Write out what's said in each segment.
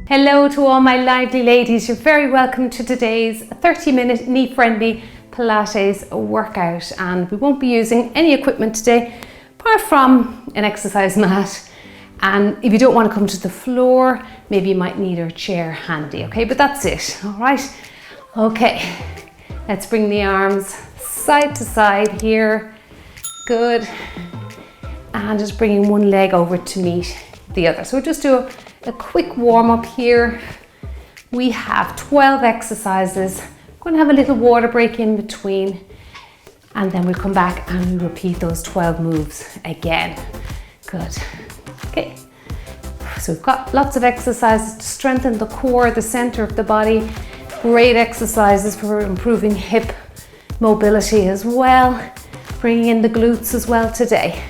Hello to all my lively ladies. You're very welcome to today's 30-minute knee-friendly Pilates workout, and we won't be using any equipment today apart from an exercise mat. And if you don't want to come to the floor, maybe you might need a chair handy, okay? But that's it, all right? Okay, let's bring the arms side to side here. Good. And just bringing one leg over to meet the other. So we'll just do a quick warm up here. We have 12 exercises. We're going to have a little water break in between, and then we'll come back and we'll repeat those 12 moves again. Good. Okay. So we've got lots of exercises to strengthen the core, the center of the body. Great exercises for improving hip mobility as well. Bringing in the glutes as well today.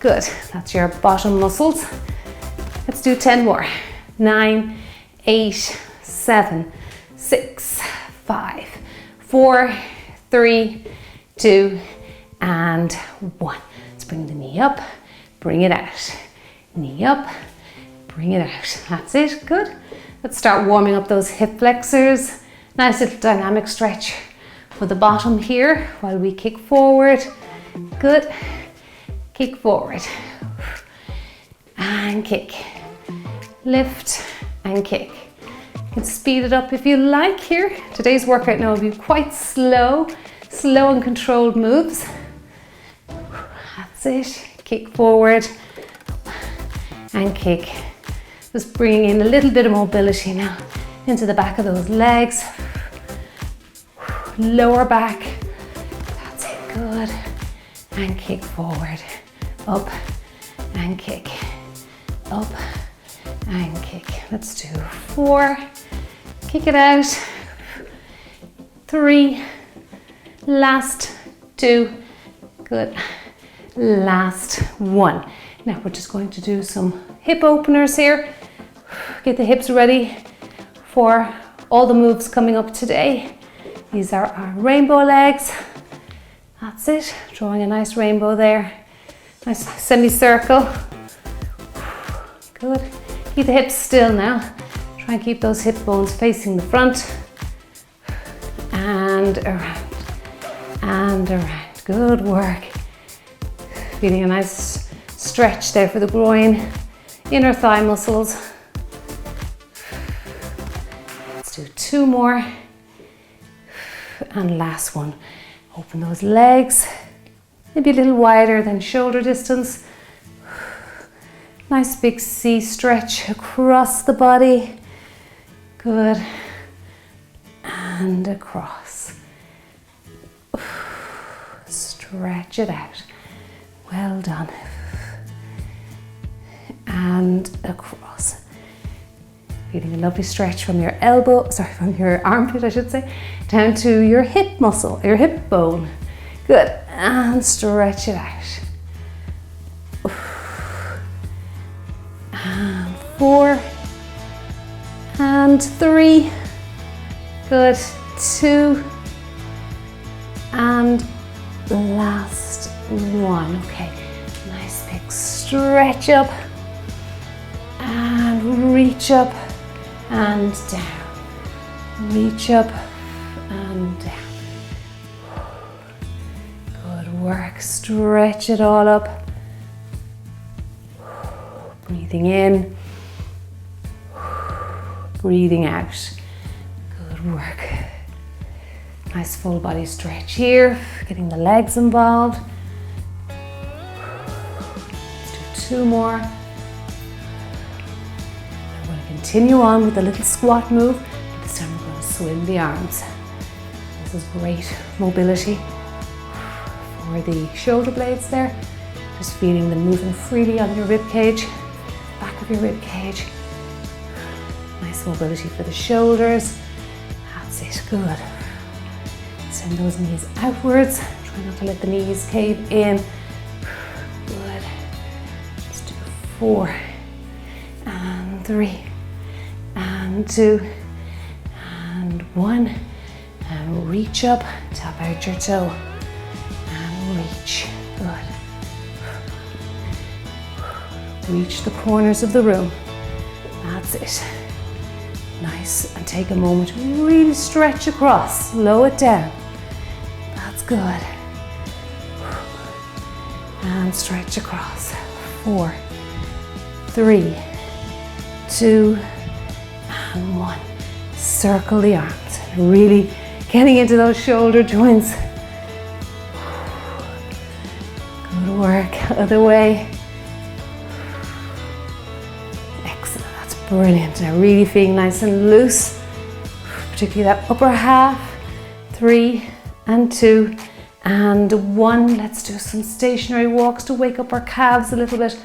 Good. That's your bottom muscles. Let's do 10 more. 9, 8, 7, 6, 5, 4, 3, 2, and 1. Let's bring the knee up, bring it out. Knee up, bring it out. That's it, good. Let's start warming up those hip flexors. Nice little dynamic stretch for the bottom here while we kick forward. Good. Kick forward. And kick. Lift and kick. You can speed it up if you like here. Today's workout now will be quite slow and controlled moves. That's it. Kick forward and kick. Just bringing in a little bit of mobility now into the back of those legs. Lower back. That's it. Good. And kick forward. Up and kick. Up and kick. Let's do 4. Kick it out. 3. Last 2. Good. Last 1. Now we're just going to do some hip openers here. Get the hips ready for all the moves coming up today. These are our rainbow legs. That's it. Drawing a nice rainbow there. Nice semicircle. Good. Keep the hips still now. Try and keep those hip bones facing the front. And around. And around. Good work. Feeling a nice stretch there for the groin, inner thigh muscles. Let's do 2 more. And last one. Open those legs. Maybe a little wider than shoulder distance. Nice big C stretch across the body. Good. And across. Stretch it out. Well done. And across. Feeling a lovely stretch from your from your armpit, I should say, down to your hip muscle, your hip bone. Good. And stretch it out. And 4. And 3. Good. 2. And last 1. Okay. Nice big stretch up. And reach up and down. Reach up and down. Good work. Stretch it all up. Breathing in. Breathing out. Good work. Nice full body stretch here. Getting the legs involved. Let's do 2 more. Continue on with a little squat move. This time we're going to swing the arms. This is great mobility for the shoulder blades there. Just feeling them moving freely on your rib cage, back of your rib cage. Nice mobility for the shoulders. That's it, good. Send those knees outwards. Try not to let the knees cave in. Good. Let's do 4 and 3. And 2 and 1, and reach up, tap out your toe and reach. Good. Reach the corners of the room. That's it. Nice, and take a moment to really stretch across, slow it down. That's good. And stretch across. 4, 3, 2, and 1. Circle the arms, really getting into those shoulder joints. Good work, other way. Excellent, that's brilliant. Now really feeling nice and loose, particularly that upper half. 3 and 2 and 1. Let's do some stationary walks to wake up our calves a little bit.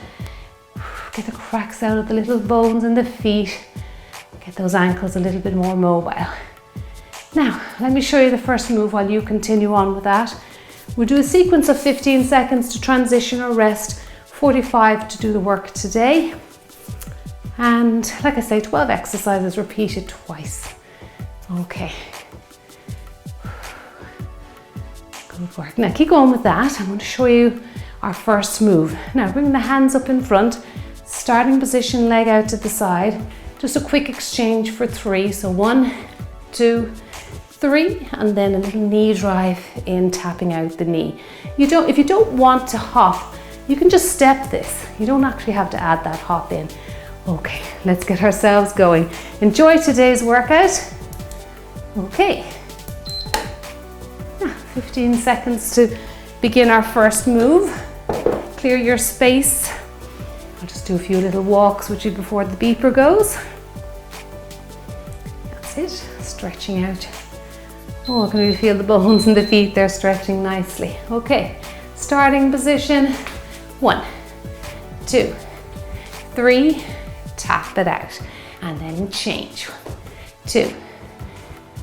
Get the cracks out of the little bones in the feet. Get those ankles a little bit more mobile. Now, let me show you the first move while you continue on with that. We'll do a sequence of 15 seconds to transition or rest, 45 to do the work today. And like I say, 12 exercises repeated twice. Okay. Good work. Now keep going with that. I'm going to show you our first move. Now bring the hands up in front, starting position, leg out to the side. Just a quick exchange for 3. So 1, 2, 3, and then a little knee drive in, tapping out the knee. If you don't want to hop, you can just step this. You don't actually have to add that hop in. Okay, let's get ourselves going. Enjoy today's workout. Okay. 15 seconds to begin our first move. Clear your space. I'll just do a few little walks with you before the beeper goes. That's it, stretching out. Oh, I can really feel the bones in the feet, they're stretching nicely. Okay, starting position. 1, 2, 3, tap it out. And then change. 2,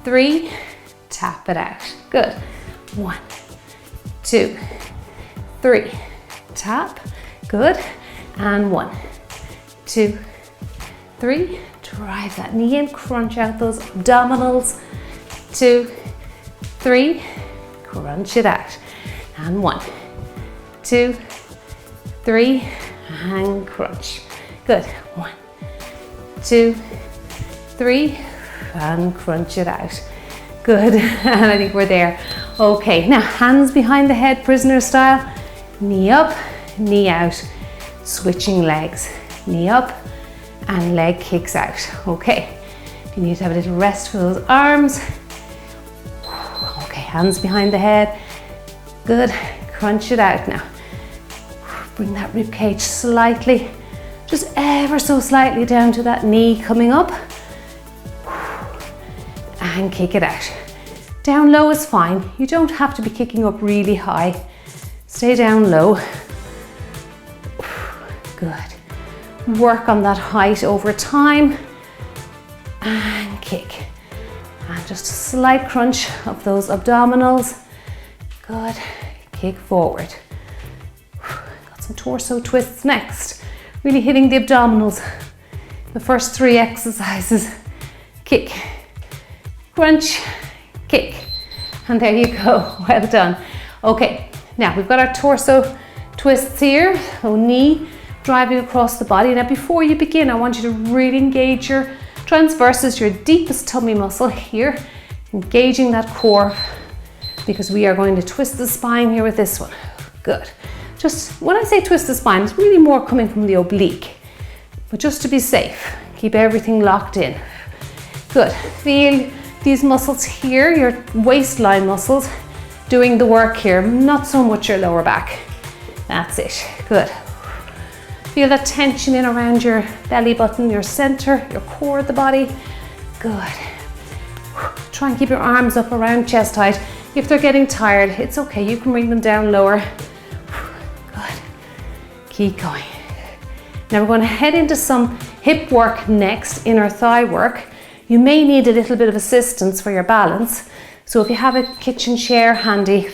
3, tap it out. Good. 1, 2, 3, tap, good, and 1, 2, 3, drive that knee in, crunch out those abdominals, 2, 3, crunch it out, and 1, 2, 3, and crunch, good, 1, 2, 3, and crunch it out. Good, and I think we're there. Okay, now hands behind the head, prisoner style. Knee up, knee out. Switching legs. Knee up and leg kicks out. Okay, you need to have a little rest for those arms. Okay, hands behind the head. Good, crunch it out now. Bring that rib cage slightly, just ever so slightly down to that knee coming up. And kick it out. Down low is fine. You don't have to be kicking up really high. Stay down low. Good. Work on that height over time. And kick. And just a slight crunch of those abdominals. Good. Kick forward. Got some torso twists next. Really hitting the abdominals. The first 3 exercises. Kick. Crunch, kick, and there you go, well done. Okay, now we've got our torso twists here, so knee driving across the body. Now before you begin, I want you to really engage your transverses, your deepest tummy muscle here, engaging that core, because we are going to twist the spine here with this one. Good. Just when I say twist the spine, it's really more coming from the oblique, but just to be safe, keep everything locked in. Good, feel these muscles here, your waistline muscles, doing the work here, not so much your lower back. That's it, good. Feel that tension in around your belly button, your center, your core of the body. Good. Try and keep your arms up around chest height. If they're getting tired, it's okay, you can bring them down lower. Good. Keep going. Now we're going to head into some hip work next, inner thigh work. You may need a little bit of assistance for your balance. So if you have a kitchen chair handy,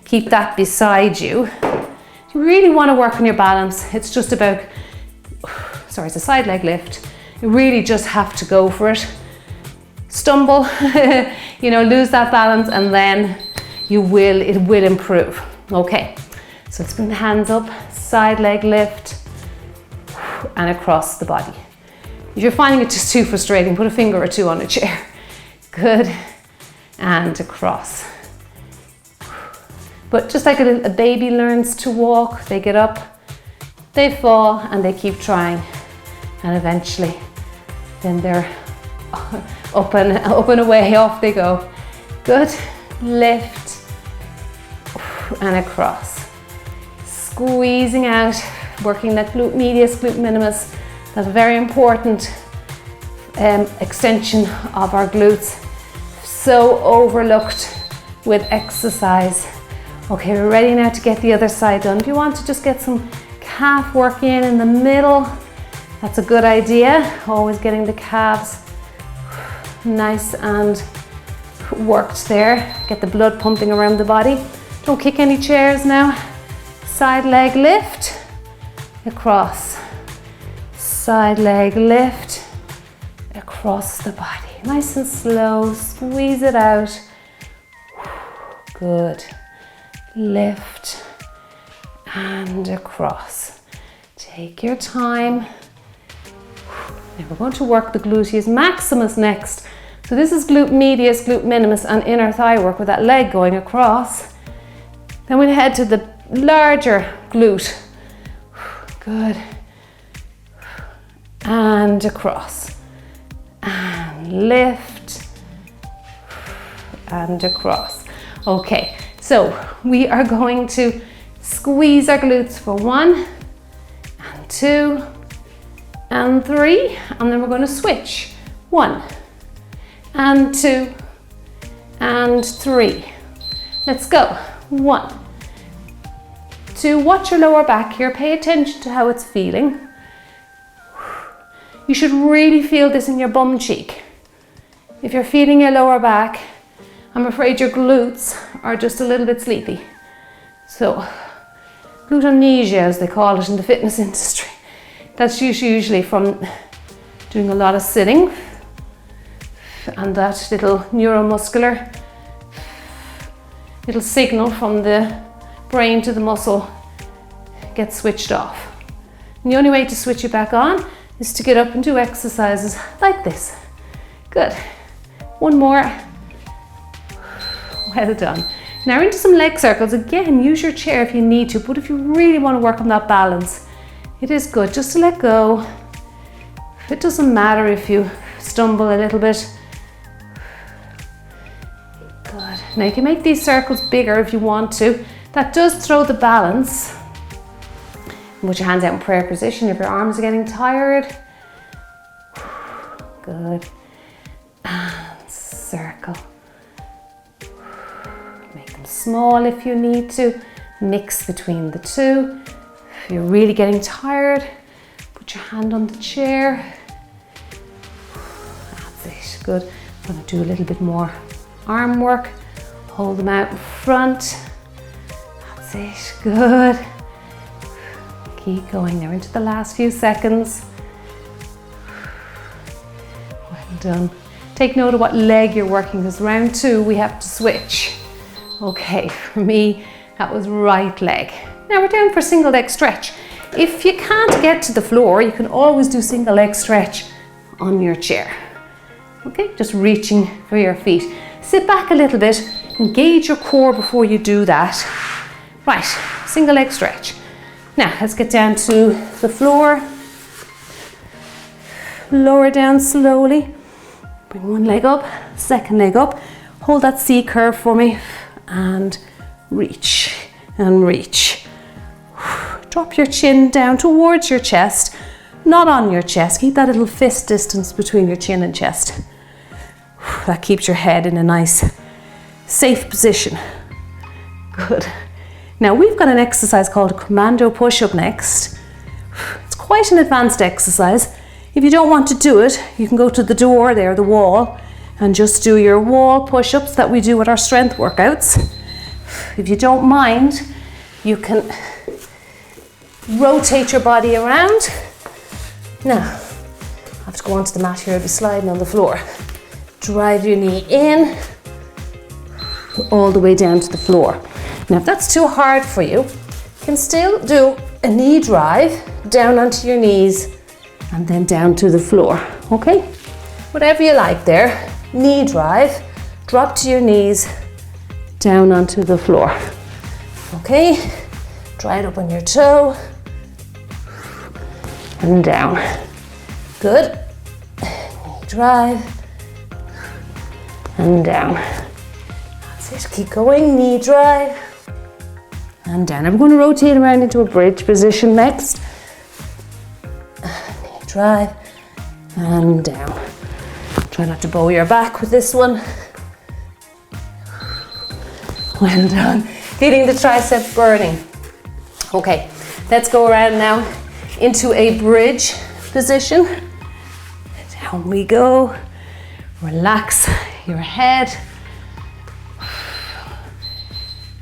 keep that beside you. If you really want to work on your balance, it's just about, sorry, it's a side leg lift. You really just have to go for it. Stumble, lose that balance, and then it will improve. Okay, so let's bring the hands up, side leg lift, and across the body. If you're finding it just too frustrating, put a finger or two on a chair. Good. And across. But just like a baby learns to walk, they get up, they fall, and they keep trying. And eventually, then they're up and away, off they go. Good. Lift and across. Squeezing out, working that glute medius, glute minimus. That's a very important extension of our glutes. So overlooked with exercise. Okay, we're ready now to get the other side done. If you want to just get some calf work in the middle, that's a good idea. Always getting the calves nice and worked there. Get the blood pumping around the body. Don't kick any chairs now. Side leg lift, across. Side leg lift, across the body. Nice and slow, squeeze it out. Good. Lift and across. Take your time. Now we're going to work the gluteus maximus next. So this is glute medius, glute minimus, and inner thigh work with that leg going across. Then we'll head to the larger glute. Good. And across. And lift. And across. Okay, so we are going to squeeze our glutes for 1 and 2 and 3, and then we're going to switch. 1 and 2 and 3. Let's go. 1, 2. Watch your lower back here. Pay attention to how it's feeling. You should really feel this in your bum cheek. If you're feeling your lower back, I'm afraid your glutes are just a little bit sleepy. So, glute amnesia, as they call it in the fitness industry. That's usually from doing a lot of sitting, and that little neuromuscular little signal from the brain to the muscle gets switched off. And the only way to switch it back on is to get up and do exercises like this. Good. 1 more. Well done. Now into some leg circles. Again, use your chair if you need to, but if you really want to work on that balance, it is good just to let go. It doesn't matter if you stumble a little bit. Good. Now you can make these circles bigger if you want to. That does throw the balance. Put your hands out in prayer position if your arms are getting tired. Good. And circle. Make them small if you need to. Mix between the two. If you're really getting tired, put your hand on the chair. That's it. Good. I'm going to do a little bit more arm work. Hold them out in front. That's it. Good. Keep going now into the last few seconds. Well done. Take note of what leg you're working, because round 2 we have to switch. Okay, for me that was right leg. Now we're down for single leg stretch. If you can't get to the floor, you can always do single leg stretch on your chair. Okay, just reaching for your feet. Sit back a little bit, engage your core before you do that. Right, single leg stretch. Now let's get down to the floor. Lower down slowly. Bring one leg up, second leg up. Hold that C curve for me and reach and reach. Drop your chin down towards your chest, not on your chest. Keep that little fist distance between your chin and chest. That keeps your head in a nice, safe position. Good. Now we've got an exercise called a commando push-up next. It's quite an advanced exercise. If you don't want to do it, you can go to the door there, the wall, and just do your wall push-ups that we do with our strength workouts. If you don't mind, you can rotate your body around. Now, I have to go onto the mat here, I'll be sliding on the floor. Drive your knee in, all the way down to the floor. Now, if that's too hard for you, you can still do a knee drive down onto your knees and then down to the floor, okay? Whatever you like there. Knee drive, drop to your knees, down onto the floor, okay? Dry it up on your toe, and down. Good. Knee drive, and down. That's it, keep going, knee drive, and down. I'm going to rotate around into a bridge position next. Knee drive, and down. Try not to bow your back with this one. Well done. Feeling the tricep burning. Okay, let's go around now into a bridge position. Down we go. Relax your head.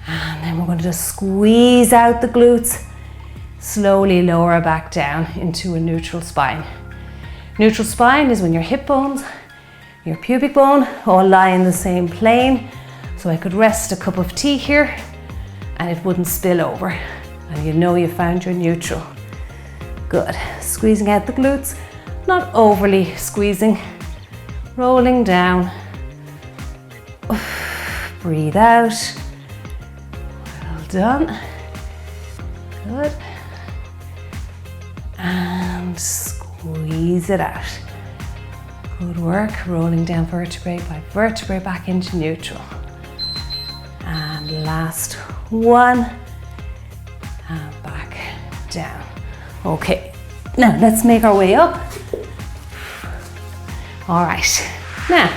And then we're going to just squeeze out the glutes. Slowly lower back down into a neutral spine. Neutral spine is when your hip bones, your pubic bone all lie in the same plane. So I could rest a cup of tea here and it wouldn't spill over. And you know you found your neutral. Good. Squeezing out the glutes, not overly squeezing. Rolling down. Breathe out. Well done. Good. And squeeze it out. Good work. Rolling down vertebrae by vertebrae back into neutral. And last one. And back down. Okay. Now let's make our way up. All right. Now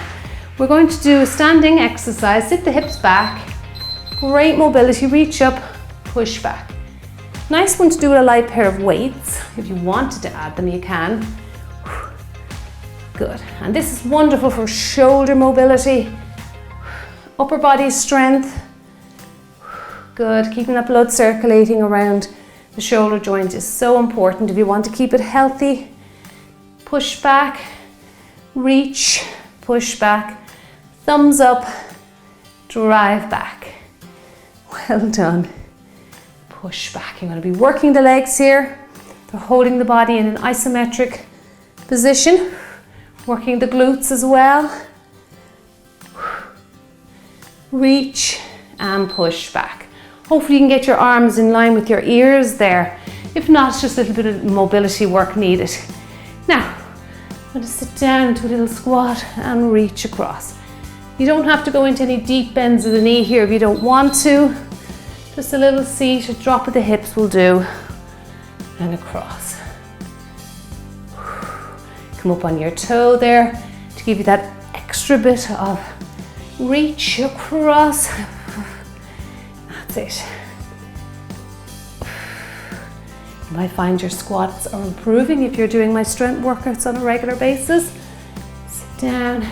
we're going to do a standing exercise. Sit the hips back. Great mobility. Reach up, push back. Nice one to do with a light pair of weights. If you wanted to add them, you can. Good. And this is wonderful for shoulder mobility, upper body strength. Good. Keeping that blood circulating around the shoulder joint is so important if you want to keep it healthy. Push back, reach, push back, thumbs up, drive back. Well done. Push back. You're going to be working the legs here. They're holding the body in an isometric position. Working the glutes as well. Reach and push back. Hopefully you can get your arms in line with your ears there. If not, it's just a little bit of mobility work needed. Now, I'm going to sit down into a little squat and reach across. You don't have to go into any deep bends of the knee here if you don't want to. Just a little seat, a drop of the hips will do. And across. Come up on your toe there to give you that extra bit of reach across. That's it. You might find your squats are improving if you're doing my strength workouts on a regular basis. Sit down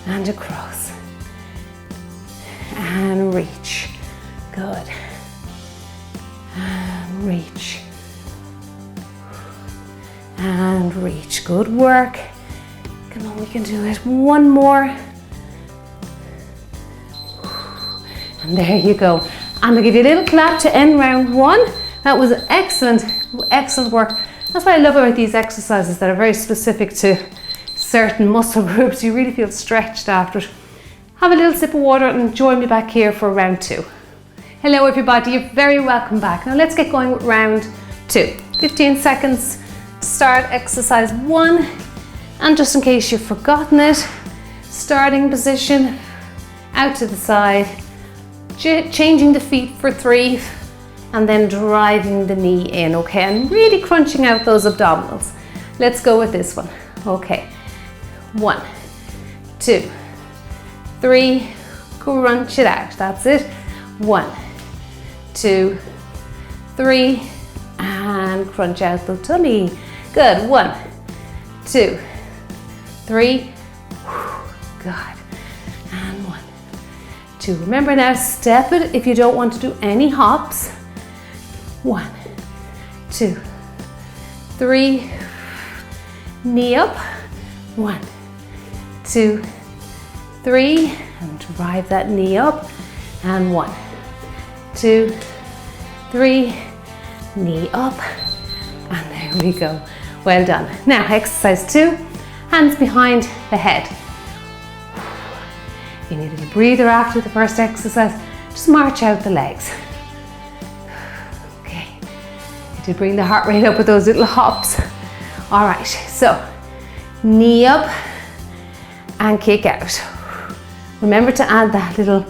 and across. And reach. Good. And reach. And reach. Good work. Come on, we can do it. One more. And there you go. And I'll give you a little clap to end round one. That was excellent, excellent work. That's what I love about these exercises that are very specific to certain muscle groups. You really feel stretched after it. Have a little sip of water and join me back here for round two. Hello everybody, you're very welcome back. Now let's get going with round two. 15 seconds. Start exercise one, and just in case you've forgotten it, starting position, out to the side, changing the feet for 3, and then driving the knee in, okay, and really crunching out those abdominals. Let's go with this one, okay. 1, 2, 3, crunch it out, that's it. 1, 2, 3, and crunch out the tummy. Good. 1, 2, 3. Good. And 1, 2. Remember now, step it if you don't want to do any hops. 1, 2, 3. Knee up. 1, 2, 3. And drive that knee up. And 1, 2, 3. Knee up. And there we go. Well done. Now exercise 2, hands behind the head. You need a little breather after the first exercise. Just march out the legs. Okay. You did bring the heart rate up with those little hops. All right, so knee up and kick out. Remember to add that little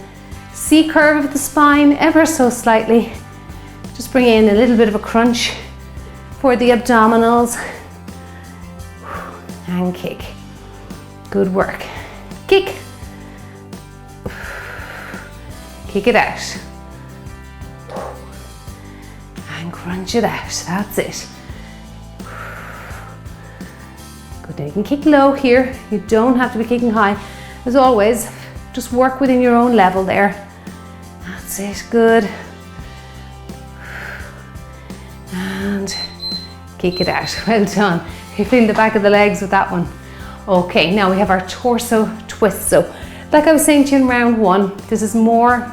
C curve of the spine ever so slightly. Just bring in a little bit of a crunch for the abdominals. And kick. Good work. Kick. Kick it out. And crunch it out. That's it. Good. Now you can kick low here. You don't have to be kicking high. As always, just work within your own level there. That's it. Good. And kick it out. Well done. You feel the back of the legs with that one. Okay, now we have our torso twist. So, like I was saying to you in round 1, this is more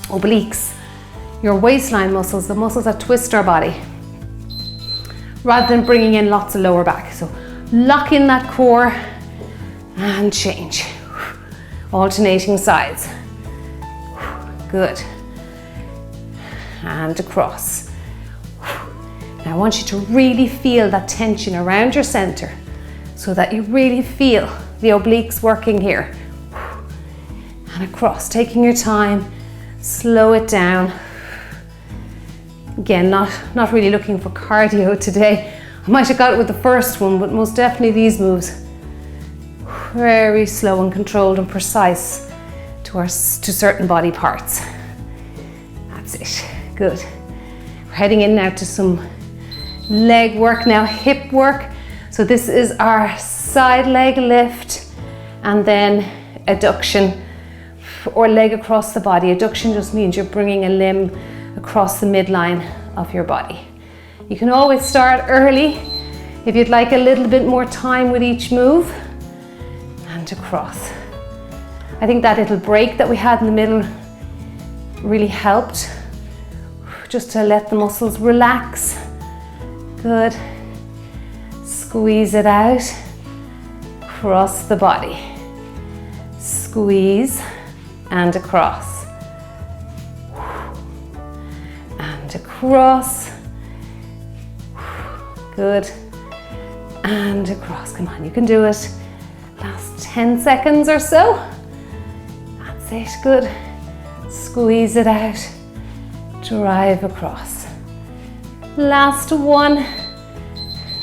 obliques, your waistline muscles, the muscles that twist our body, rather than bringing in lots of lower back. So, lock in that core and change. Alternating sides. Good. And across. Now I want you to really feel that tension around your center so that you really feel the obliques working here. And across, taking your time, slow it down. Again, not really looking for cardio today. I might have got it with the first one, but most definitely these moves. Very slow and controlled and precise to certain body parts. That's it. Good. We're heading in now to some leg work now, hip work. So this is our side leg lift and then adduction or leg across the body. Adduction just means you're bringing a limb across the midline of your body. You can always start early if you'd like a little bit more time with each move. And across. I think that little break that we had in the middle really helped just to let the muscles relax. Good. Squeeze it out. Across the body. Squeeze and across. And across. Good. And across. Come on, you can do it. Last 10 seconds or so. That's it, good. Squeeze it out. Drive across. Last one.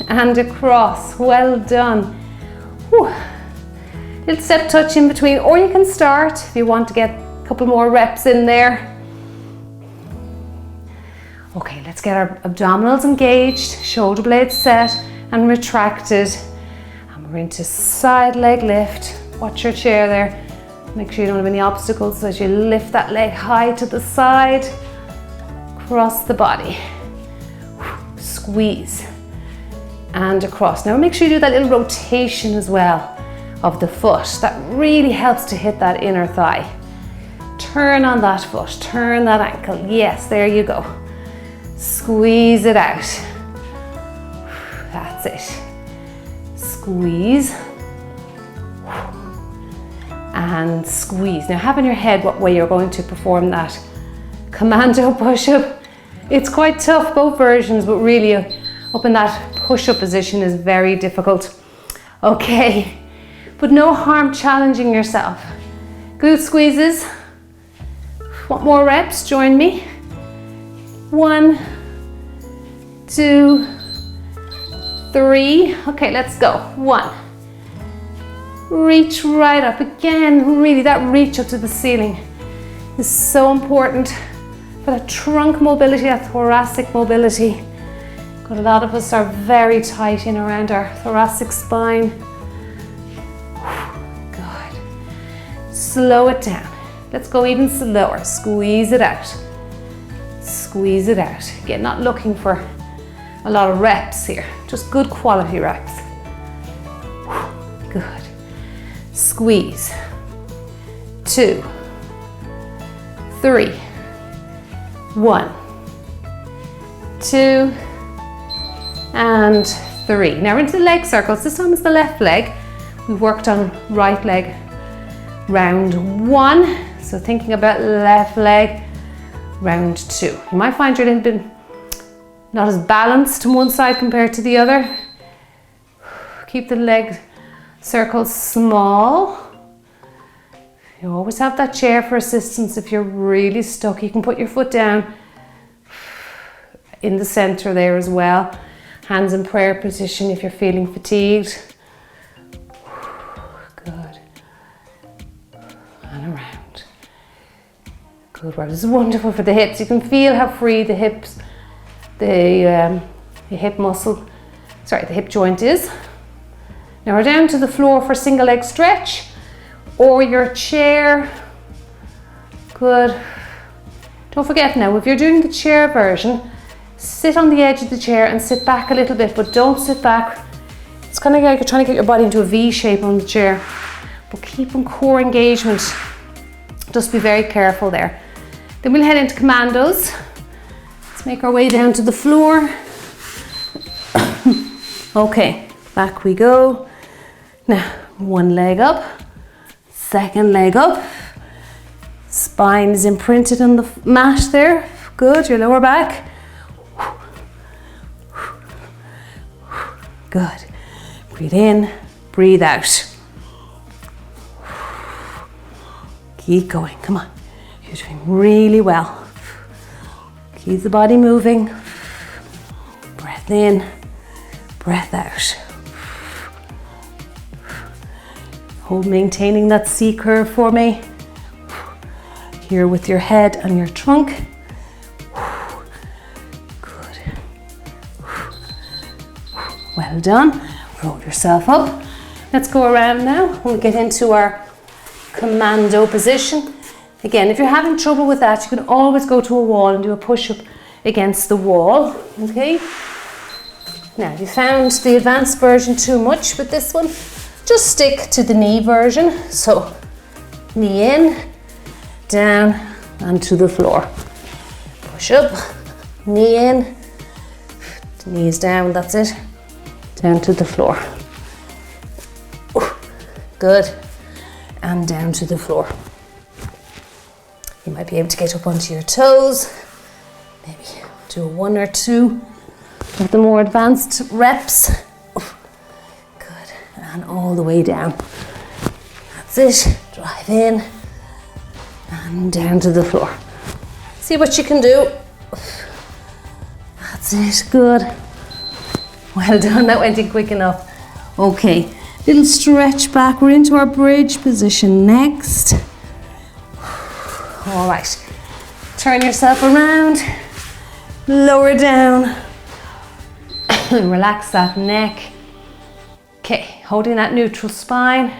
And across. Well done. Whew. Little step touch in between, or you can start if you want to get a couple more reps in there. Okay, let's get our abdominals engaged, shoulder blades set and retracted. We're into side leg lift. Watch your chair there. Make sure you don't have any obstacles as you lift that leg high to the side. Across the body. Squeeze. And across. Now make sure you do that little rotation as well of the foot. That really helps to hit that inner thigh. Turn on that foot. Turn that ankle. Yes, there you go. Squeeze it out. That's it. Squeeze and squeeze. Now have in your head what way you're going to perform that commando push-up. It's quite tough, both versions, but really up in that push-up position is very difficult. Okay, but no harm challenging yourself. Glute squeezes. Want more reps? Join me. 1, 2, 3. Okay, let's go. 1. Reach right up. Again, really that reach up to the ceiling is so important for that trunk mobility, that thoracic mobility. But a lot of us are very tight in around our thoracic spine. Good. Slow it down. Let's go even slower. Squeeze it out. Squeeze it out. Again, not looking for a lot of reps here, just good quality reps. Good. Squeeze. 2, 3, 1, 2, and 3. 3. Now we're into the leg circles. This time it's the left leg. We worked on right leg, round 1. So thinking about left leg, round 2. You might find you're a little bit not as balanced on one side compared to the other. Keep the leg circles small. You always have that chair for assistance if you're really stuck. You can put your foot down in the center there as well. Hands in prayer position if you're feeling fatigued. Good. And around. Good work. This is wonderful for the hips. You can feel how free the hips, the hip muscle, the hip joint is. Now we're down to the floor for single leg stretch or your chair. Good. Don't forget now, if you're doing the chair version, sit on the edge of the chair and sit back a little bit, but don't sit back. It's kind of like you're trying to get your body into a V shape on the chair, but keep on core engagement. Just be very careful there. Then we'll head into commandos. Let's make our way down to the floor. Okay, back we go. Now, one leg up, second leg up. Spine is imprinted on the mat there. Good, your lower back. Good. Breathe in, breathe out. Keep going, come on. You're doing really well. Keep the body moving. Breath in, breath out. Hold, maintaining that C curve for me. Here with your head and your trunk. Good. Well done. Roll yourself up. Let's go around now. We'll get into our commando position. Again, if you're having trouble with that, you can always go to a wall and do a push-up against the wall. Okay? Now, if you found the advanced version too much with this one, just stick to the knee version. So, knee in, down, and to the floor. Push up, knee in, knees down, that's it. Down to the floor. Good. And down to the floor. You might be able to get up onto your toes. Maybe do 1 or 2 of the more advanced reps. Good. And all the way down. That's it. Drive in and down to the floor. See what you can do. That's it. Good. Well done. That went in quick enough. Okay. Little stretch back. We're into our bridge position next. All right. Turn yourself around. Lower down. Relax that neck. Okay. Holding that neutral spine.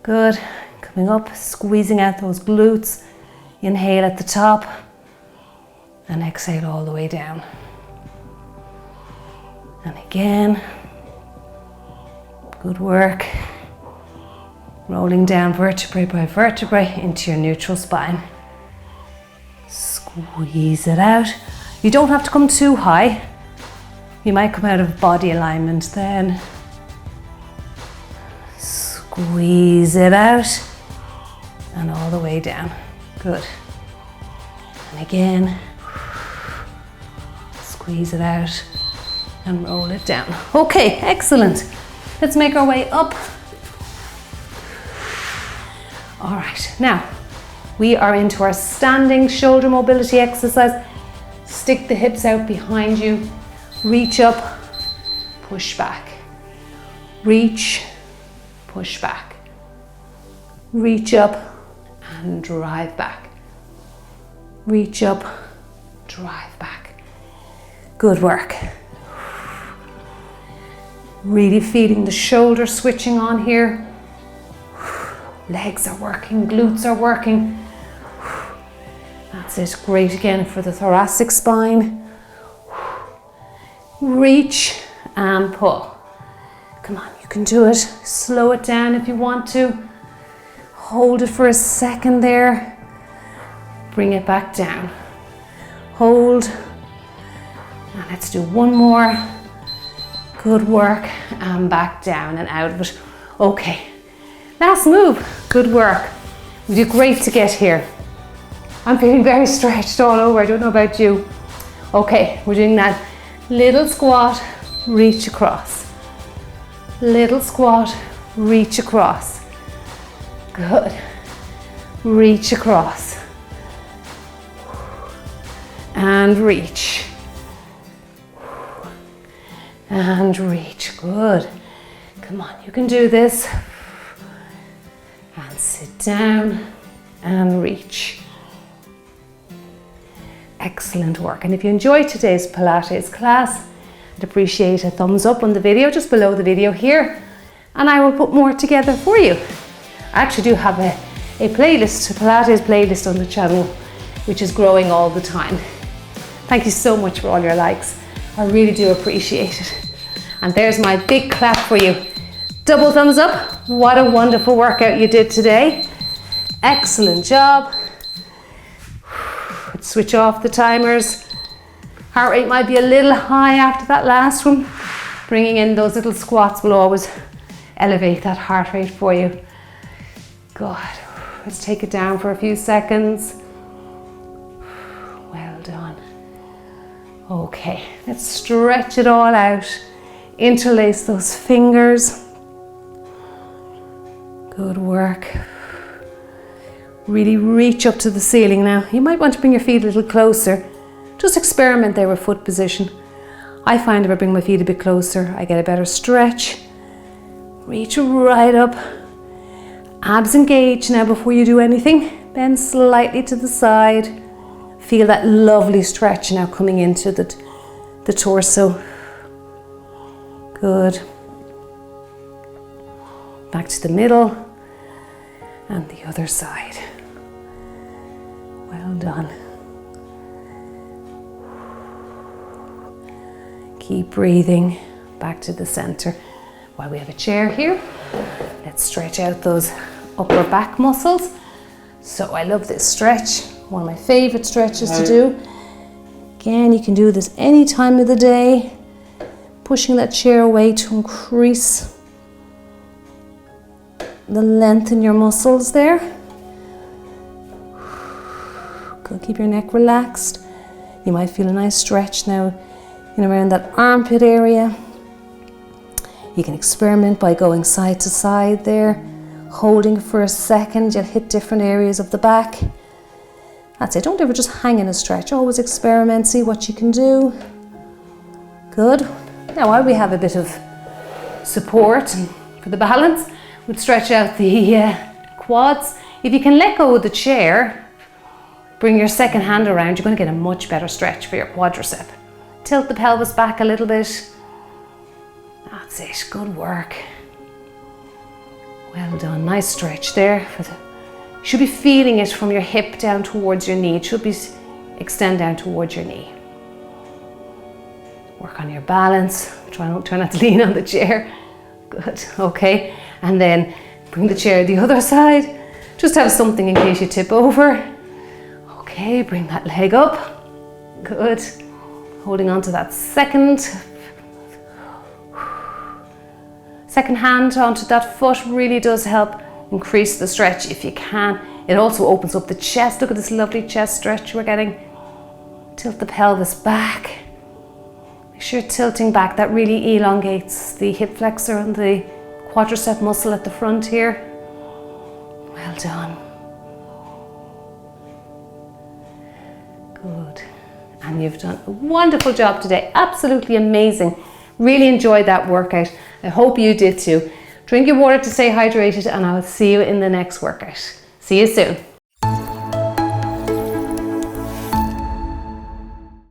Good. Coming up, squeezing out those glutes. Inhale at the top. And exhale all the way down. And again. Good work. Rolling down vertebrae by vertebrae into your neutral spine. Squeeze it out. You don't have to come too high. You might come out of body alignment then. Squeeze it out. And all the way down. Good. And again. Squeeze it out. And roll it down. Okay, excellent. Let's make our way up. All right, now we are into our standing shoulder mobility exercise. Stick the hips out behind you. Reach up, push back. Reach, push back. Reach up and drive back. Reach up, drive back. Good work. Really feeling the shoulder switching on here. Legs are working, glutes are working. That's it, great again for the thoracic spine. Reach and pull. Come on, you can do it. Slow it down if you want to. Hold it for a second there. Bring it back down. Hold. And let's do one more. Good work. And back down and out of it. Okay, last move. Good work. We did great to get here. I'm feeling very stretched all over. I don't know about you. Okay, we're doing that little squat, reach across. Little squat, reach across. Good. Reach across. And reach. And reach. Good. Come on, you can do this. And sit down and reach. Excellent work. And if you enjoyed today's Pilates class, I'd appreciate a thumbs up on the video just below the video here, and I will put more together for you. I actually do have a playlist, a Pilates playlist on the channel, which is growing all the time. Thank you so much for all your likes. I really do appreciate it. And there's my big clap for you. Double thumbs up. What a wonderful workout you did today. Excellent job. Let's switch off the timers. Heart rate might be a little high after that last one. Bringing in those little squats will always elevate that heart rate for you. Good. Let's take it down for a few seconds. Well done. Okay, let's stretch it all out. Interlace those fingers. Good work. Really reach up to the ceiling now. You might want to bring your feet a little closer. Just experiment there with foot position. I find if I bring my feet a bit closer, I get a better stretch. Reach right up. Abs engaged now before you do anything. Bend slightly to the side. Feel that lovely stretch now coming into the torso. Good. Back to the middle and the other side. Well done. Keep breathing back to the center. While we have a chair here, let's stretch out those upper back muscles. So I love this stretch, one of my favorite stretches to do. Again, you can do this any time of the day, pushing that chair away to increase the length in your muscles there. Good, keep your neck relaxed. You might feel a nice stretch now in around that armpit area. You can experiment by going side to side there, holding for a second. You'll hit different areas of the back. That's it, don't ever just hang in a stretch. Always experiment, see what you can do. Good. Now while we have a bit of support for the balance, we'll stretch out the quads. If you can let go of the chair, bring your second hand around, you're going to get a much better stretch for your quadricep. Tilt the pelvis back a little bit. That's it, good work. Well done, nice stretch there. You should be feeling it from your hip down towards your knee. It should be extend down towards your knee. Work on your balance. Try not to lean on the chair. Good, okay. And then bring the chair the other side. Just have something in case you tip over. Okay, bring that leg up. Good. Holding on to that second hand onto that foot really does help increase the stretch if you can. It also opens up the chest. Look at this lovely chest stretch we're getting. Tilt the pelvis back. Make sure you're tilting back. That really elongates the hip flexor and the quadricep muscle at the front here. Well done. Good. And you've done a wonderful job today. Absolutely amazing. Really enjoyed that workout. I hope you did too. Drink your water to stay hydrated, and I'll see you in the next workout. See you soon.